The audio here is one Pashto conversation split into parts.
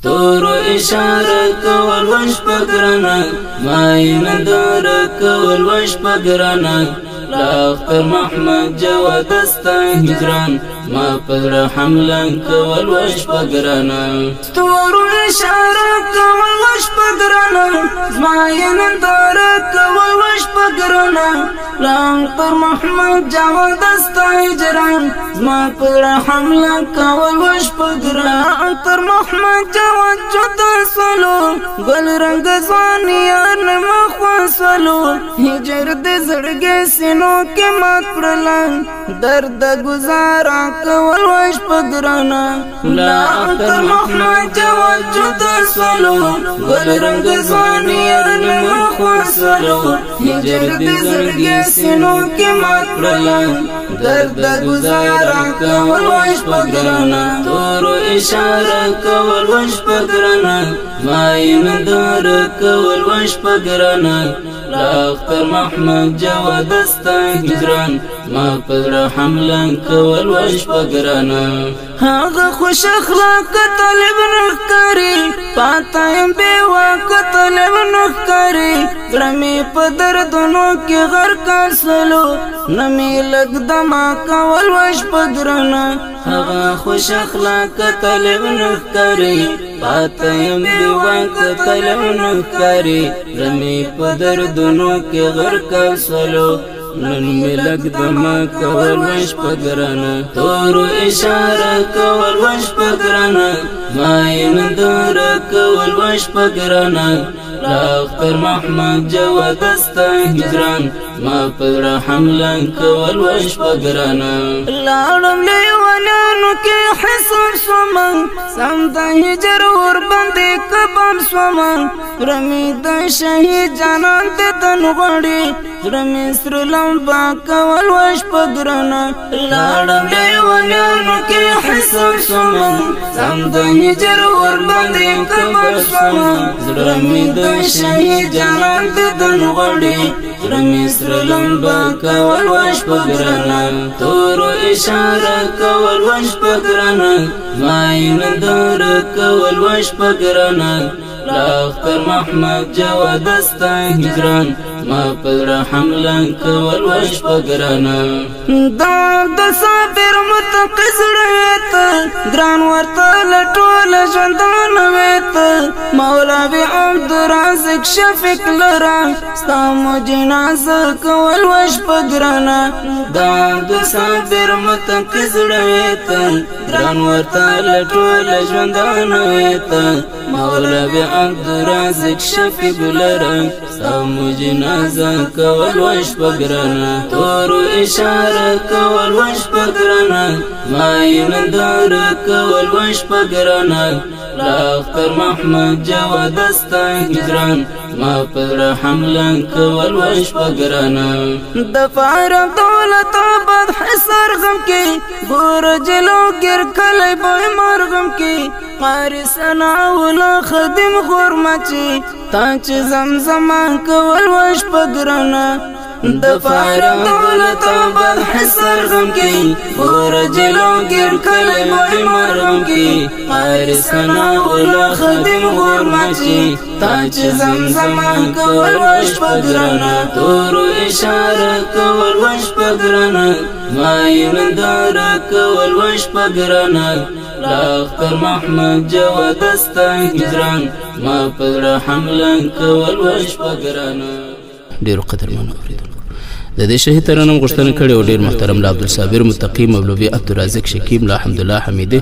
تورو اشاره کول وش پګرانا مای نندور کول وش پګرانا لاختر محمد جواد استا هجران ما پر حمله کول وش پګرانا تورو اشاره کول وش پګرانا مای نندور کول وش پګرانا لاختر محمد جواد استا هجران ما پر حمله کول وش پګرانا تر محمد جواد جدا سولو گل رنگ زوانی یار نما خواسولو هجر دے زڑگے سینو کے مات پڑلان درد گزارا کول وش پگرانا لا اکتر محمد جواد جدا سولو گل رنگ زوانی یار نما خواسولو هجر دے زڑگے سینو کے مات پڑلان درد گزارا کول وش پگرانا تورو اشارہ کول وش پگرانا مای نندور کول وش پگرانا لاختر محمد جواد استا هجران ما پر حمله کول وش پگرانا هاغه خوش اخلاق طالب نخکاری پاتایم بیوا طالب نخکاری گرمی په دردونو کې غرق سلو نمی لګ دما کول وش پگرانا هاغه خوش اخلاق طالب نخکاری پاتایم بیوا طالب نخکاری گرمی په دردونو کې غرق سلو نن ملک دما کول وش پگرانا تورو اشاره کول وش پگرانا مای نندور کول وش پگرانا لاختر محمد جواد استا هجران ما پر حمله کول وش پگرانا لاړم لیوانانو کې حساب سوما سم د هجر ور باندې کباب سوما رمی د شهید جانان ته تن غړي رمی سر لمبا کول وش پگرانا لاړم لیوانانو کې حساب سوما سم د هجر ور باندې کباب سوما رمی د شهید جانان ته تن غړي رمی سر لمبا کول وش پگرانا تورو اشاره کول وش پگرانا مای نندور کول وش پگرانا لاختر محمد جواد استا هجران ما پر حمله کول وش پگرانا دا د صابر متقز رهت ګران ورته لټول ژوندان وېت مولا بي عبد رازق شفیق لرا ستامو جنازه کول وش پگرانا دا د صابر متقز رهت ګران ورته لټول ژوندان وېت مولا بي عبد رازق شفیق لرا ستامو جنازه کول وش پگرانا تورو اشاره کول وش پگرانا مای نندور کول وش پگرانا لاختر محمد جواد استا هجران ما پر حمله کول وش پگرانا د فارغ دولت آباد حصار غم کې ګور جلو ګر کلی به مرغم کې قاری سنا ولا خدم غرمچی تاچ زمزم کول وش پگرانا د فارغ دولت آباد حصار غم کې ګور جلو ګر کلی به مرغم کې قاری سنا ولا خدم غرمچی تاچ زمزم کول وش پگرانا تورو اشاره کول وش پگرانا مای نندور کول وش پگرانا لاختر محمد جواد استا هجران ما پر حمله کول وش پگرانا ډیرو قدرمنو اوریدونکو د دې شهید ترنم غوښتنه کړې او ډیر محترم لا عبدالصابر متقی مولوی عبدالرازق شکیب لا حمدالله حمیدی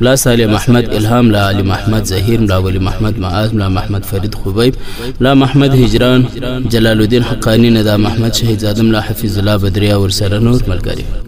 لا صالح محمد الهام لا علي محمد زهیر لا ولی محمد معاذ لا محمد فرید خبیب لا محمد هجران جلال الدین حقانی ندا محمد شهید زادم لا حفیظ الله بدریا ورسره نور ملګری